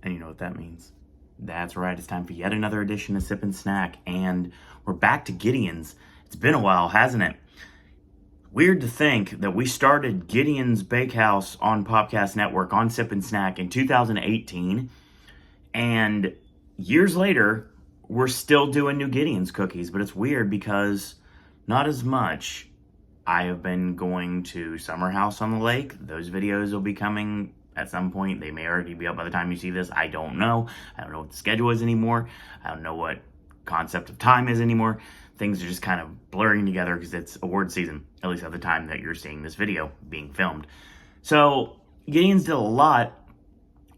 And you know what that means. That's right, it's time for yet another edition of Sip and Snack, and we're back to Gideon's. It's been a while, hasn't it? Weird to think that we started Gideon's Bakehouse on Popcast Network on Sip and Snack in 2018, and years later, we're still doing new Gideon's cookies, but it's weird because not as much. I have been going to Summer House on the Lake. Those videos will be coming at some point. They may already be up by the time you see this. I don't know. I don't know what the schedule is anymore. I don't know what concept of time is anymore. Things are just kind of blurring together because it's award season, at least at the time that you're seeing this video being filmed. So Gideon's did a lot,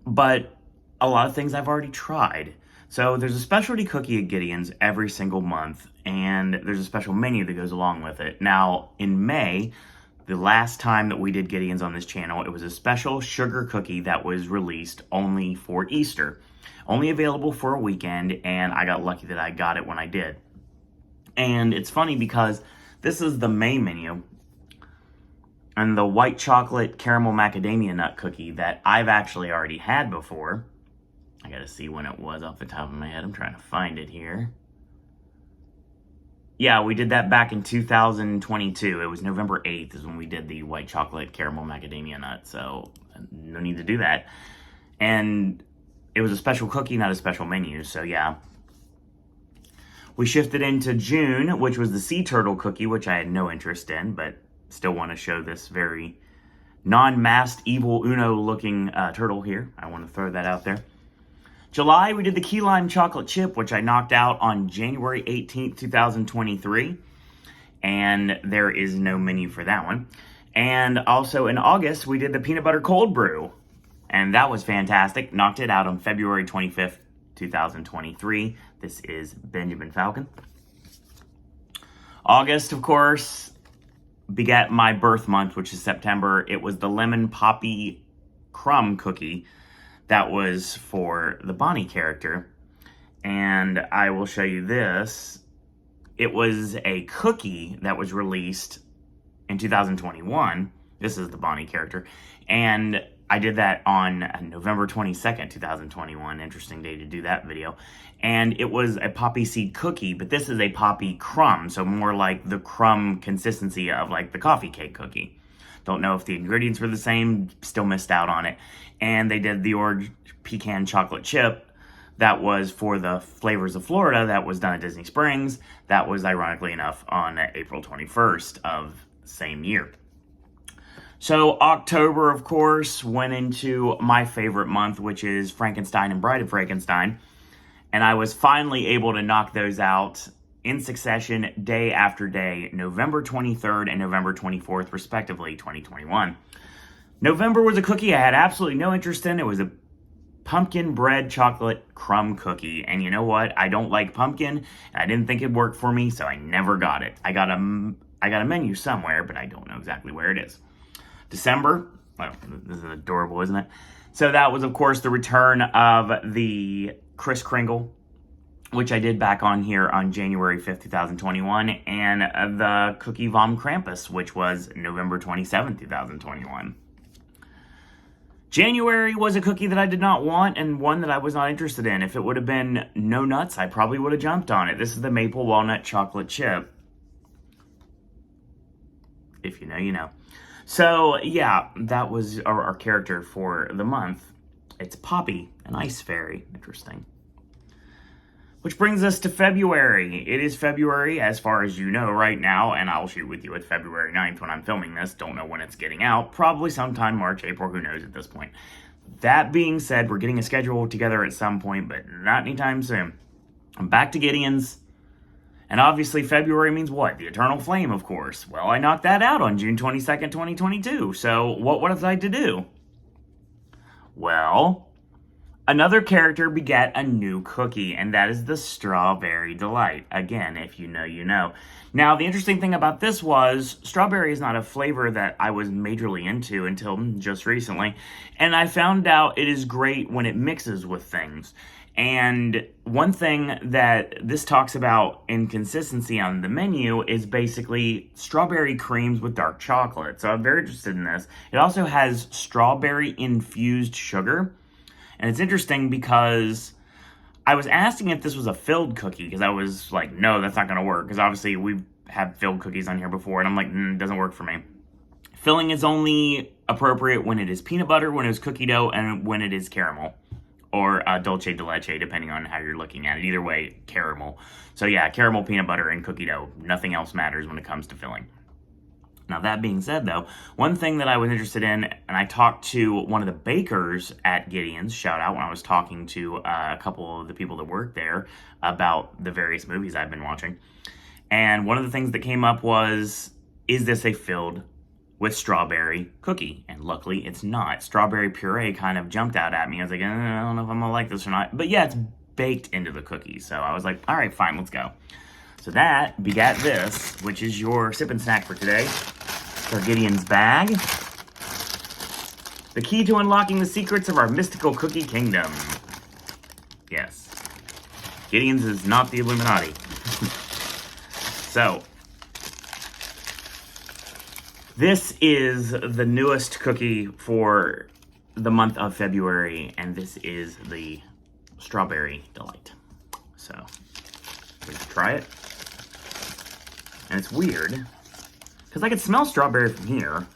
but a lot of things I've already tried. So there's a specialty cookie at Gideon's every single month, and there's a special menu that goes along with it. Now, in May, the last time that we did Gideon's on this channel, it was a special sugar cookie that was released only for Easter. Only available for a weekend, and I got lucky that I got it when I did. And it's funny because this is the May menu, and the white chocolate caramel macadamia nut cookie that I've actually already had before. I gotta see when it was off the top of my head. I'm trying to find it here. Yeah, we did that back in 2022. It was November 8th is when we did the white chocolate caramel macadamia nut. So no need to do that. And it was a special cookie, not a special menu. So yeah. We shifted into June, which was the sea turtle cookie, which I had no interest in, but still want to show this very non-masked evil Uno looking turtle here. I want to throw that out there. July, we did the key lime chocolate chip, which I knocked out on January 18th, 2023. And there is no menu for that one. And also in August, we did the peanut butter cold brew. And that was fantastic. Knocked it out on February 25th, 2023. This is Benjamin Falcon. August, of course, begat my birth month, which is September. It was the lemon poppy crumb cookie. That was for the Bonnie character, and I will show you this. It was a cookie that was released in 2021. This is the Bonnie character, and I did that on November 22nd, 2021. Interesting day to do that video. And it was a poppy seed cookie, but this is a poppy crumb, so more like the crumb consistency of like the coffee cake cookie. Don't know if the ingredients were the same, still missed out on it. And they did the orange pecan chocolate chip that was for the Flavors of Florida that was done at Disney Springs. That was, ironically enough, on April 21st of the same year. So October, of course, went into my favorite month, which is Frankenstein and Bride of Frankenstein. And I was finally able to knock those out in succession, day after day, November 23rd and November 24th, respectively, 2021. November was a cookie I had absolutely no interest in. It was a pumpkin bread chocolate crumb cookie. And you know what? I don't like pumpkin, and I didn't think it'd work for me, so I never got it. I got a menu somewhere, but I don't know exactly where it is. December, well, this is adorable, isn't it? So that was, of course, the return of the Kris Kringle, which I did back on here on January 5th, 2021, and the Cookie Vom Krampus, which was November 27th, 2021. January was a cookie that I did not want and one that I was not interested in. If it would have been no nuts, I probably would have jumped on it. This is the Maple Walnut Chocolate Chip. If you know, you know. So, yeah, that was our character for the month. It's Poppy, an ice fairy. Interesting. Which brings us to February. It is February, as far as you know right now, and I'll shoot with you at February 9th when I'm filming this. Don't know when it's getting out. Probably sometime March, April, who knows at this point. That being said, we're getting a schedule together at some point, but not anytime soon. I'm back to Gideon's, and obviously February means what? The Eternal Flame, of course. Well, I knocked that out on June 22nd, 2022, so what was I to do? Well, another character begat a new cookie, and that is the Strawberry Delight. Again, if you know, you know. Now, the interesting thing about this was, strawberry is not a flavor that I was majorly into until just recently, and I found out it is great when it mixes with things. And one thing that this talks about in consistency on the menu is basically strawberry creams with dark chocolate. So I'm very interested in this. It also has strawberry infused sugar. And it's interesting because I was asking if this was a filled cookie, because I was like, no, that's not going to work, because obviously we've had filled cookies on here before, and I'm like, it doesn't work for me. Filling is only appropriate when it is peanut butter, when it is cookie dough, and when it is caramel. Or dulce de leche, depending on how you're looking at it. Either way, caramel. So yeah, caramel, peanut butter, and cookie dough. Nothing else matters when it comes to filling. Now that being said though, one thing that I was interested in, and I talked to one of the bakers at Gideon's, shout out, when I was talking to a couple of the people that work there about the various movies I've been watching. And one of the things that came up was, is this a filled with strawberry cookie? And luckily it's not. Strawberry puree kind of jumped out at me. I was like, I don't know if I'm gonna like this or not. But yeah, it's baked into the cookie. So I was like, all right, fine, let's go. So that begat this, which is your sip and snack for today. Our Gideon's bag. The key to unlocking the secrets of our mystical cookie kingdom. Yes. Gideon's is not the Illuminati. So, this is the newest cookie for the month of February, and this is the Strawberry Delight. So, we can try it. And it's weird, because I can smell strawberry from here,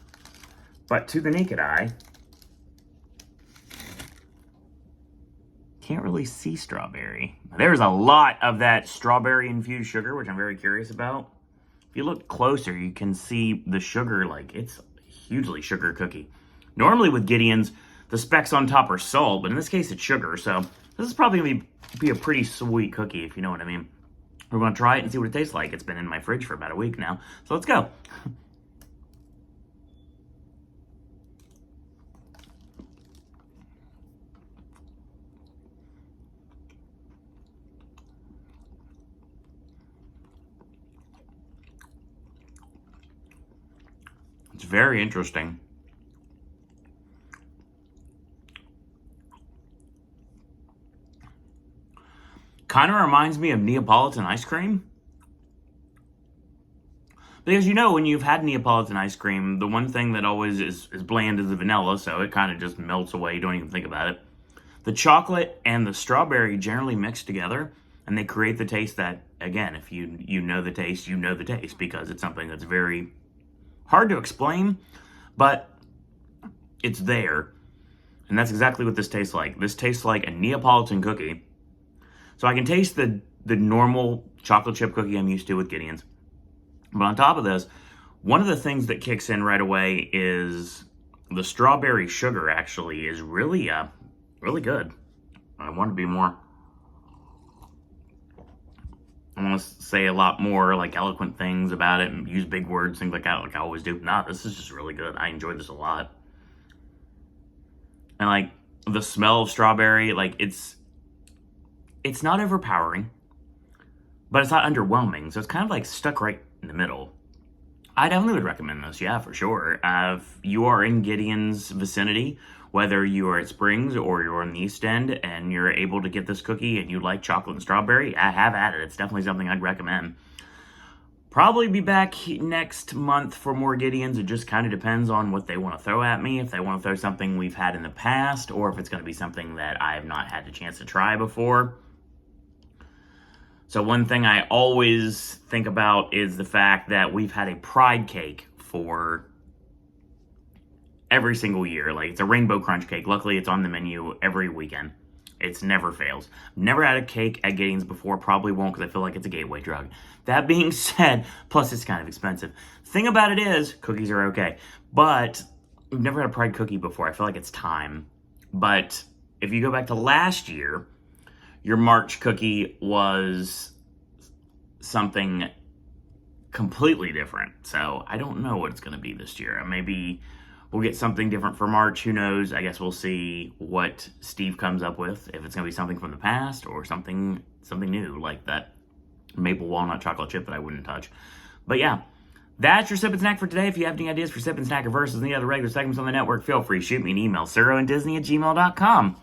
but to the naked eye, can't really see strawberry. There's a lot of that strawberry-infused sugar, which I'm very curious about. If you look closer, you can see the sugar, like, it's a hugely sugar cookie. Normally with Gideon's, the specks on top are salt, but in this case it's sugar, so this is probably going to be a pretty sweet cookie, if you know what I mean. We're going to try it and see what it tastes like. It's been in my fridge for about a week now, so let's go. It's very interesting. Kind of reminds me of Neapolitan ice cream. Because you know, when you've had Neapolitan ice cream, the one thing that always is bland is the vanilla, so it kind of just melts away. You don't even think about it. The chocolate and the strawberry generally mix together, and they create the taste that, again, if you know the taste, you know the taste, because it's something that's very hard to explain, but it's there. And that's exactly what this tastes like. This tastes like a Neapolitan cookie. So I can taste the normal chocolate chip cookie I'm used to with Gideon's. But on top of this, one of the things that kicks in right away is the strawberry sugar actually is really, really good. I want to be more, I want to say a lot more like eloquent things about it and use big words, things like that, like I always do. Nah, this is just really good. I enjoyed this a lot. And like the smell of strawberry, like it's not overpowering, but it's not underwhelming. So it's kind of like stuck right in the middle. I definitely would recommend this, yeah, for sure. If you are in Gideon's vicinity, whether you are at Springs or you're in the East End and you're able to get this cookie and you like chocolate and strawberry, I have at it. It's definitely something I'd recommend. Probably be back next month for more Gideon's. It just kind of depends on what they want to throw at me. If they want to throw something we've had in the past, or if it's going to be something that I have not had the chance to try before. So one thing I always think about is the fact that we've had a pride cake for every single year. Like, it's a rainbow crunch cake. Luckily, it's on the menu every weekend. It's never fails. Never had a cake at Gideon's before. Probably won't, because I feel like it's a gateway drug. That being said, plus it's kind of expensive. Thing about it is, cookies are okay. But we've never had a pride cookie before. I feel like it's time. But if you go back to last year, your March cookie was something completely different. So I don't know what it's going to be this year. Maybe we'll get something different for March. Who knows? I guess we'll see what Steve comes up with. If it's going to be something from the past or something new, like that maple walnut chocolate chip that I wouldn't touch. But yeah, that's your Sip and Snack for today. If you have any ideas for Sip and Snack versus any other regular segments on the network, feel free to shoot me an email, surroanddisney@gmail.com.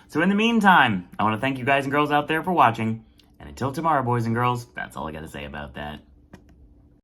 So in the meantime, I want to thank you guys and girls out there for watching. And until tomorrow, boys and girls, that's all I got to say about that.